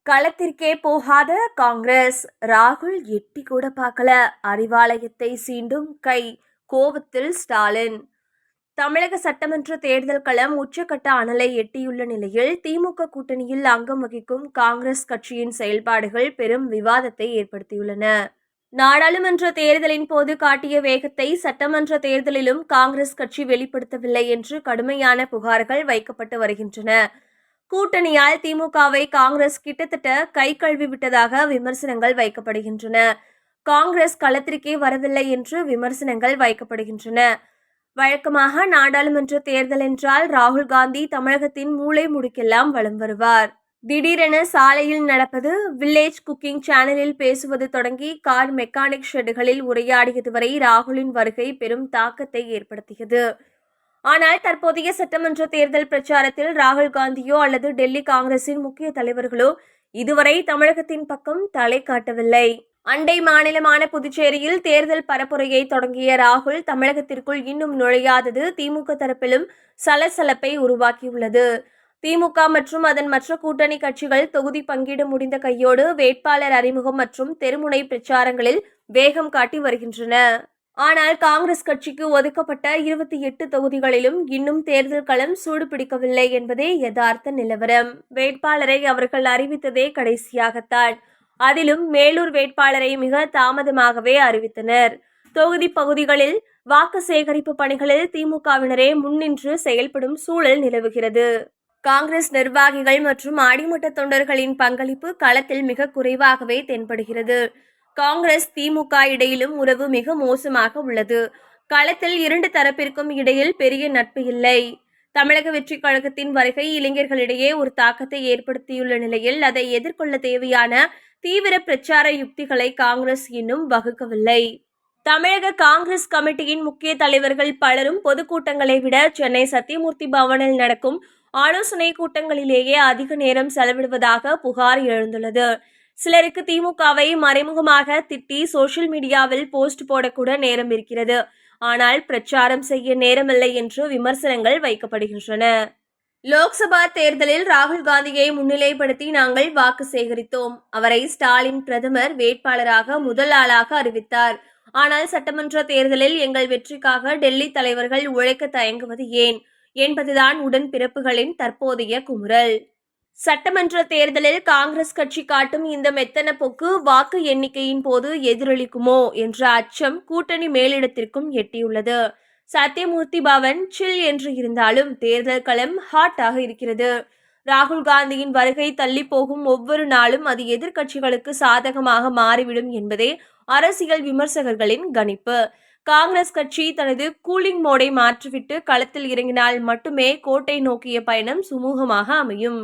களத்திற்கே போகாத காங்கிரஸ். ராகுல் எட்டி கூட பார்க்கல, அறிவாலயத்தை சீண்டும் கை. கோபத்தில் ஸ்டாலின். தமிழக சட்டமன்ற தேர்தல் களம் உச்சக்கட்ட அனலை எட்டியுள்ள நிலையில் திமுக கூட்டணியில் அங்கம் வகிக்கும் காங்கிரஸ் கட்சியின் செயல்பாடுகள் பெரும் விவாதத்தை ஏற்படுத்தியுள்ளன. நாடாளுமன்ற தேர்தலின் போது காட்டிய வேகத்தை சட்டமன்ற தேர்தலிலும் காங்கிரஸ் கட்சி வெளிப்படுத்தவில்லை என்று கடுமையான புகார்கள் வைக்கப்பட்டு வருகின்றன. கூட்டணியால் திமுகவை காங்கிரஸ் கிட்டத்தட்ட கை கழுவி விட்டதாக விமர்சனங்கள் வைக்கப்படுகின்றன. காங்கிரஸ் களத்திற்கே வரவில்லை என்று விமர்சனங்கள் வைக்கப்படுகின்றன. வழக்கமாக நாடாளுமன்ற தேர்தல் என்றால் ராகுல் காந்தி தமிழகத்தின் மூலை முடுக்கெல்லாம் வலம் வருவார். திடீரென சாலையில் நடப்பது, வில்லேஜ் குக்கிங் சேனலில் பேசுவது தொடங்கி கார் மெக்கானிக் ஷெட்டுகளில் உரையாடியது வரை ராகுலின் வருகை பெரும் தாக்கத்தை ஏற்படுத்தியது. ஆனால் தற்போதைய சட்டமன்ற தேர்தல் பிரச்சாரத்தில் ராகுல் காந்தியோ அல்லது டெல்லி காங்கிரசின் முக்கிய தலைவர்களோ இதுவரை தமிழகத்தின் பக்கம் தலை காட்டவில்லை. அண்டை மாநிலமான புதுச்சேரியில் தேர்தல் பரப்புரையை தொடங்கிய ராகுல் தமிழகத்திற்குள் இன்னும் நுழையாதது திமுக தரப்பிலும் சலசலப்பை உருவாக்கியுள்ளது. திமுக மற்றும் அதன் மற்ற கூட்டணி கட்சிகள் தொகுதி பங்கீடு முடிந்த கையோடு வேட்பாளர் அறிமுகம் மற்றும் தெருமுனை பிரச்சாரங்களில் வேகம் காட்டி வருகின்றன. ஆனால் காங்கிரஸ் கட்சிக்கு ஒதுக்கப்பட்ட 28 தொகுதிகளிலும் இன்னும் தேர்தல் களம் சூடுபிடிக்கவில்லை என்பதே யதார்த்த நிலவரம். வேட்பாளரை அவர்கள் அறிவித்ததே கடைசியாகத்தான். அதிலும் மேலூர் வேட்பாளரை மிக தாமதமாகவே அறிவித்தனர். தொகுதி பகுதிகளில் வாக்கு சேகரிப்பு பணிகளில் திமுகவினரே முன்னின்று செயல்படும் சூழல் நிலவுகிறது. காங்கிரஸ் நிர்வாகிகள் மற்றும் அடிமட்ட தொண்டர்களின் பங்களிப்பு களத்தில் மிக குறைவாகவே தென்படுகிறது. காங்கிரஸ் திமுக இடையிலும் உறவு மிக மோசமாக உள்ளது. களத்தில் இரண்டு தரப்பிற்கும் இடையில் பெரிய நட்பு இல்லை. தமிழக வெற்றி கழகத்தின் வருகை இளைஞர்களிடையே ஒரு தாக்கத்தை ஏற்படுத்தியுள்ள நிலையில் அதை எதிர்கொள்ள தேவையான தீவிர பிரச்சார யுக்திகளை காங்கிரஸ் இன்னும் வகுக்கவில்லை. தமிழக காங்கிரஸ் கமிட்டியின் முக்கிய தலைவர்கள் பலரும் பொதுக்கூட்டங்களை விட சென்னை சத்தியமூர்த்தி பவனில் நடக்கும் ஆலோசனை கூட்டங்களிலேயே அதிக நேரம் செலவிடுவதாக புகார் எழுந்துள்ளது. சிலருக்கு திமுகவை மறைமுகமாக திட்டி சோசியல் மீடியாவில் போஸ்ட் போடக்கூட நேரம் இருக்கிறது. ஆனால் பிரச்சாரம் செய்ய நேரமில்லை என்று விமர்சனங்கள் வைக்கப்படுகின்றன. லோக்சபா தேர்தலில் ராகுல் காந்தியை முன்னிலைப்படுத்தி நாங்கள் வாக்கு சேகரித்தோம். அவரை ஸ்டாலின் பிரதமர் வேட்பாளராக முதல் ஆளாக அறிவித்தார். ஆனால் சட்டமன்ற தேர்தலில் எங்கள் வெற்றிக்காக டெல்லி தலைவர்கள் உழைக்க தயங்குவது ஏன் என்பதுதான் உடன்பிறப்புகளின் தற்போதைய குமுறல். சட்டமன்ற தேர்தலில் காங்கிரஸ் கட்சி காட்டும் இந்த மெத்தன போக்கு வாக்கு எண்ணிக்கையின் போது எதிரொலிக்குமோ என்ற அச்சம் கூட்டணி மேலிடத்திற்கும் எட்டியுள்ளது. சத்தியமூர்த்தி பவன் சில் என்று இருந்தாலும் தேர்தல் களம் ஹாட்டாக இருக்கிறது. ராகுல் காந்தியின் வருகை தள்ளி போகும் ஒவ்வொரு நாளும் அது எதிர்க்கட்சிகளுக்கு சாதகமாக மாறிவிடும் என்பதே அரசியல் விமர்சகர்களின் கணிப்பு. காங்கிரஸ் கட்சி தனது கூலிங் மோடை மாற்றிவிட்டு களத்தில் இறங்கினால் மட்டுமே கோட்டை நோக்கிய பயணம் சுமூகமாக அமையும்.